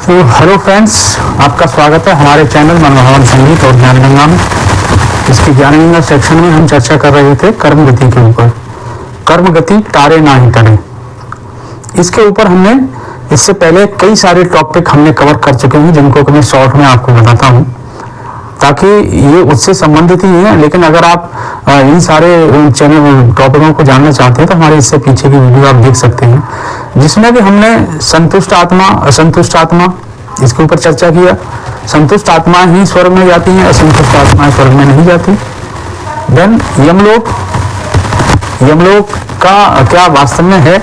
तो hello friends, आपका स्वागत है हमारे चैनल मनमोहन संगीत और ज्ञान गंगा में। इसकी ज्ञान गंगा सेक्शन में हम चर्चा कर रहे थे कर्म गति के ऊपर। कर्म गति तारे ना ही टरे, इसके ऊपर हमने इससे पहले कई सारे टॉपिक हमने कवर कर चुके हैं, जिनको मैं शॉर्ट में आपको बताता हूँ ताकि ये उससे संबंधित ही है। लेकिन अगर आप इन सारे चैनल टॉपिकों को जानना चाहते हैं तो हमारे इससे पीछे की वीडियो आप देख सकते हैं, जिसमें भी हमने संतुष्ट आत्मा असंतुष्ट आत्मा इसके ऊपर चर्चा किया। संतुष्ट आत्मा ही स्वर्ग में जाती है, असंतुष्ट आत्मा स्वर्ग में नहीं जाती। देन यमलोक का क्या वास्तव में है।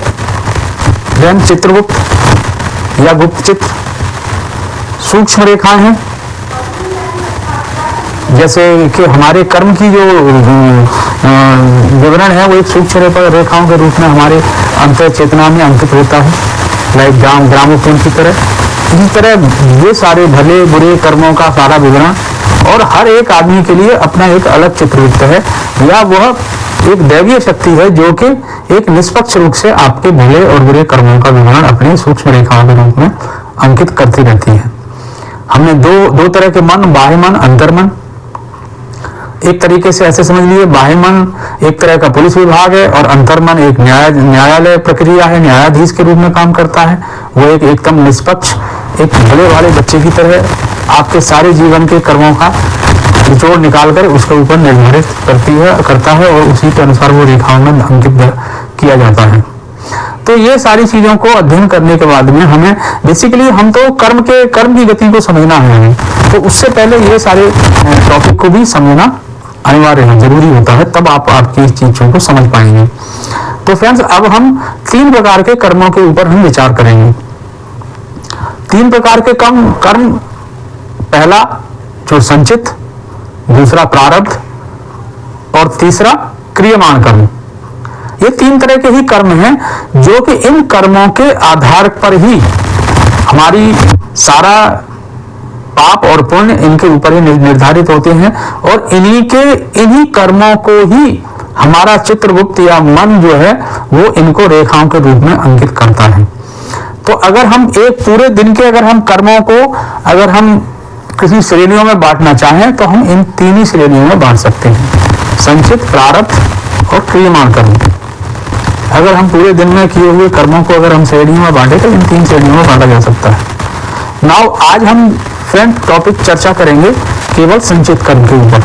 देन चित्रगुप्त या गुप्त चित्र, सूक्ष्म रेखाएं हैं, जैसे कि हमारे कर्म की जो विवरण है वो एक सूक्ष्म रेखाओं के रूप में हमारे अंतर चेतना में अंकित होता है, लाइक ग्रामोफोन की तरह। इसी तरह ये सारे भले बुरे कर्मों का सारा विवरण, और हर एक आदमी के लिए अपना एक अलग चित्रगुप्त है, या वह एक दैवीय शक्ति है जो कि एक निष्पक्ष रूप से आपके भले और बुरे कर्मों का विवरण अपने सूक्ष्म रेखाओं के रूप में अंकित करती रहती है। हमने दो तरह के मन, बाह्य मन, अंतर्मन। एक तरीके से ऐसे समझ लीजिए, बाह्य मन एक तरह का पुलिस विभाग है और अंतर्मन एक न्यायालय प्रक्रिया है, न्यायाधीश के रूप में काम करता है। वो एकदम निष्पक्ष, एक भले वाले बच्चे की तरह आपके सारे जीवन के कर्मों का निचोड़ निकालकर उसके ऊपर निर्धारित करता है और उसी के अनुसार वो रेखाओं में अंकित किया जाता है। तो ये सारी चीजों को अध्ययन करने के बाद में हमें बेसिकली हम तो कर्म की गति को समझना है, तो उससे पहले ये सारे टॉपिक को भी समझना अनिवार्य है, जरूरी होता है, तब आप आपकी इस चीजों को समझ पाएंगे। तो फ्रेंड्स, अब हम 3 प्रकार के कर्मों के ऊपर हम विचार करेंगे। 3 प्रकार के कर्म, पहला जो संचित, दूसरा प्रारब्ध और तीसरा क्रियमाण कर्म। ये 3 तरह के ही कर्म हैं, जो कि इन कर्मों के आधार पर ही हमारी सारा पाप और पुण्य इनके ऊपर ही निर्धारित होते हैं, और इन्हीं कर्मों को ही हमारा चित्रगुप्त या मन जो है वो इनको रेखाओं के रूप में अंकित करता है। तो अगर हम एक पूरे दिन के कर्मों को अगर हम किसी श्रेणियों में बांटना चाहें तो हम इन 3 ही श्रेणियों में बांट सकते हैं, संचित, प्रारब्ध और क्रियमाण कर्म। अगर हम पूरे दिन में किए हुए कर्मों को अगर हम श्रेणियों में बांटे तो इन 3 श्रेणियों में बांटा जा सकता है। नाउ आज हम फ्रेंड टॉपिक चर्चा करेंगे केवल संचित कर्म के ऊपर।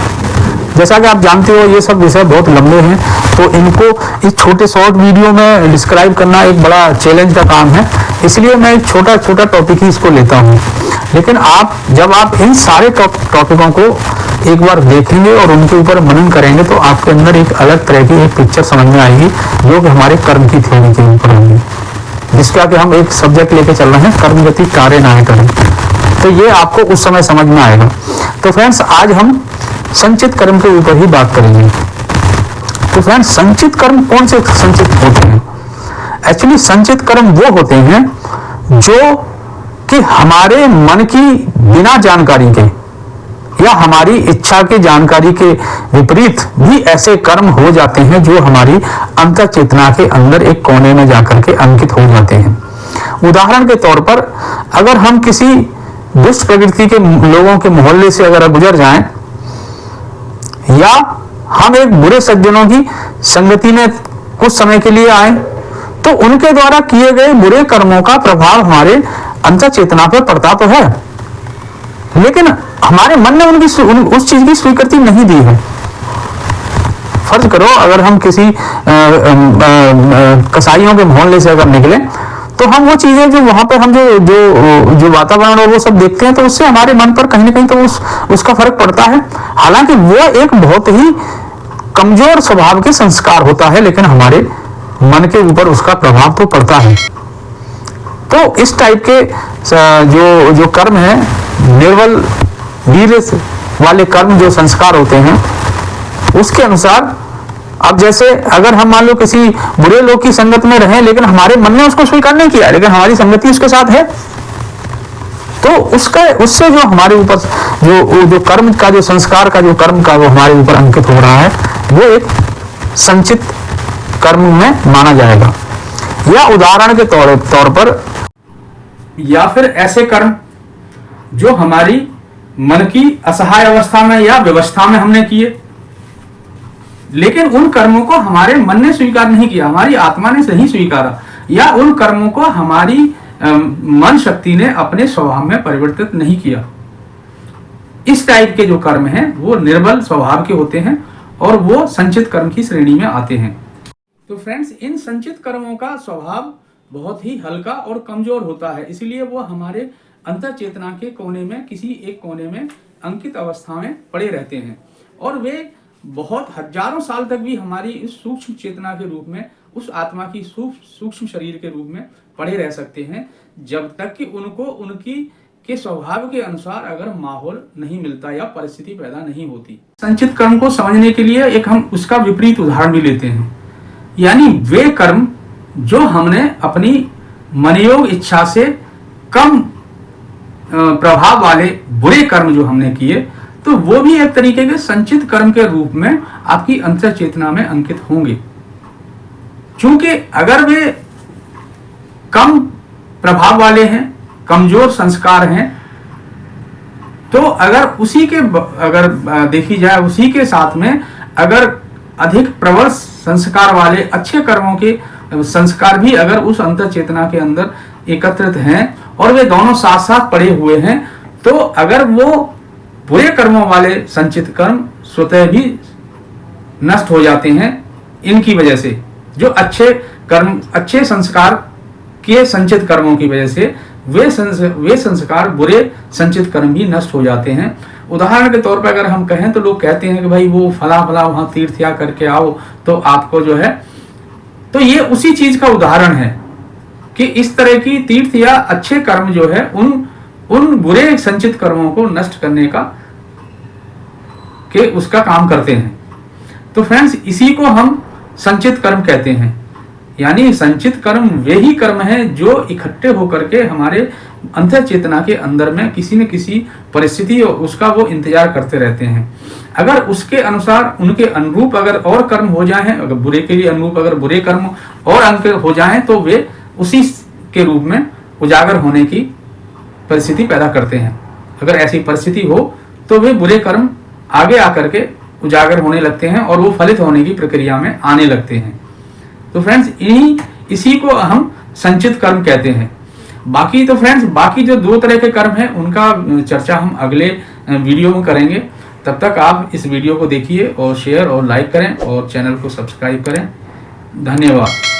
जैसा कि आप जानते हो ये सब विषय बहुत लंबे हैं, तो इनको इस छोटे शॉर्ट वीडियो में डिस्क्राइब करना एक बड़ा चैलेंज का काम है, इसलिए मैं एक छोटा टॉपिक ही इसको लेता हूँ। लेकिन जब आप इन सारे टॉपिकों को एक बार देखेंगे और उनके ऊपर मनन करेंगे तो आपके अंदर एक अलग तरह की एक पिक्चर समझ में आएगी, जो कि हमारे कर्म की थ्योरी के ऊपर होगी, जिसका कि हम एक सब्जेक्ट लेके चल रहे हैं, कर्म गति कार्य ना करें। तो ये आपको उस समय समझ में आएगा। तो फ्रेंड्स, आज हम संचित कर्म के ऊपर ही बात करेंगे। तो फ्रेंड्स, संचित कर्म कौन से संचित होते हैं? एक्चुअली संचित कर्म वो होते हैं जो कि हमारे मन की बिना जानकारी के या हमारी इच्छा की जानकारी के विपरीत भी ऐसे कर्म हो जाते हैं जो हमारी अंतर चेतना के अंदर एक कोने में जाकर के अंकित हो जाते हैं। उदाहरण के तौर पर, अगर हम किसी दुष्ट प्रवृत्ति के लोगों के मोहल्ले से अगर गुजर जाएं, या हम एक बुरे सज्जनों की संगति में कुछ समय के लिए आए, तो उनके द्वारा किए गए बुरे कर्मों का प्रभाव हमारे अंतर चेतना पर पड़ता तो है, लेकिन हमारे मन ने उस चीज की स्वीकृति नहीं दी है। फर्ज करो अगर हम किसी कसाईयों के मोहल्ले से अगर निकले, तो हम वो चीजें जो वहां पर हम जो वातावरण और वो सब देखते हैं, तो उससे हमारे मन पर कहीं ना कहीं तो उसका फर्क पड़ता है। हालांकि वो एक बहुत ही कमजोर स्वभाव के संस्कार होता है, लेकिन हमारे मन के ऊपर उसका प्रभाव तो पड़ता है। तो इस टाइप के जो कर्म है, निर्बल वीर वाले कर्म जो संस्कार होते हैं, उसके अनुसार अब जैसे अगर हम मान लो किसी बुरे लोग की संगत में रहें, लेकिन हमारे मन ने उसको स्वीकार नहीं किया, लेकिन हमारी संगति उसके साथ है, तो उससे जो हमारे ऊपर जो कर्म का जो संस्कार का जो कर्म का वो हमारे ऊपर अंकित हो रहा है, वो एक संचित कर्म में माना जाएगा। या उदाहरण के तौर पर या फिर ऐसे कर्म जो हमारी मन की असहाय अवस्था में या व्यवस्था में हमने किए, लेकिन उन कर्मों को हमारे मन ने स्वीकार नहीं किया, हमारी आत्मा ने नहीं स्वीकारा, या उन कर्मों को हमारी मन शक्ति ने अपने स्वभाव में परिवर्तित नहीं किया। इस टाइप के जो कर्म हैं वो निर्बल स्वभाव के होते हैं और वो संचित कर्म की श्रेणी में आते हैं। तो फ्रेंड्स, इन संचित कर्मों का स्वभाव बहुत ही हल्का और कमजोर होता है, इसलिए वो हमारे अंतर चेतना के कोने में, किसी एक कोने में अंकित अवस्था में पड़े रहते हैं और वे बहुत हजारों साल तक भी हमारी इस सूक्ष्म चेतना के रूप में, उस आत्मा की सूक्ष्म शरीर के रूप में पड़े रह सकते हैं, जब तक कि उनको उनकी के स्वभाव के अनुसार अगर माहौल नहीं मिलता या परिस्थिति पैदा नहीं होती। संचित कर्म को समझने के लिए एक हम उसका विपरीत उदाहरण भी लेते हैं, यानी वे कर्म जो हमने अपनी मनोयोग इच्छा से कम प्रभाव वाले बुरे कर्म जो हमने किए, तो वो भी एक तरीके के संचित कर्म के रूप में आपकी अंतर चेतना में अंकित होंगे। क्योंकि अगर वे कम प्रभाव वाले हैं, कमजोर संस्कार हैं, तो अगर देखी जाए उसी के साथ में अगर अधिक प्रबल संस्कार वाले अच्छे कर्मों के संस्कार भी अगर उस अंतर चेतना के अंदर एकत्रित हैं और वे दोनों साथ साथ पड़े हुए हैं, तो अगर वो बुरे कर्मों वाले संचित कर्म स्वतः भी नष्ट हो जाते हैं इनकी वजह से, जो अच्छे संस्कार के संचित कर्मों की वजह से वे संस्कार बुरे संचित कर्म भी नष्ट हो जाते हैं। उदाहरण के तौर पर अगर हम कहें तो लोग कहते हैं कि भाई वो फला वहां तीर्थ या करके आओ तो आपको जो है, तो ये उसी चीज का उदाहरण है कि इस तरह की तीर्थ या अच्छे कर्म जो है उन बुरे संचित कर्मों को नष्ट करने के उसका काम करते हैं। तो फ्रेंड्स, इसी को हम संचित कर्म कहते हैं। यानी संचित कर्म वे ही कर्म हैं जो इकट्ठे होकर के हमारे अंतर चेतना के अंदर में किसी न किसी परिस्थिति उसका वो इंतजार करते रहते हैं। अगर उसके अनुसार उनके अनुरूप अगर और कर्म हो जाएं, अगर बुरे के लिए अनुरूप अगर बुरे कर्म और अंक हो जाएं, तो वे उसी के रूप में उजागर होने की परिस्थिति पैदा करते हैं। अगर ऐसी परिस्थिति हो तो वे बुरे कर्म आगे आकर के उजागर होने लगते हैं और वो फलित होने की प्रक्रिया में आने लगते हैं। तो फ्रेंड्स, इसी को हम संचित कर्म कहते हैं। बाकी तो फ्रेंड्स, बाकी जो दो तरह के कर्म हैं उनका चर्चा हम अगले वीडियो में करेंगे। तब तक आप इस वीडियो को देखिए और शेयर और लाइक करें और चैनल को सब्सक्राइब करें। धन्यवाद।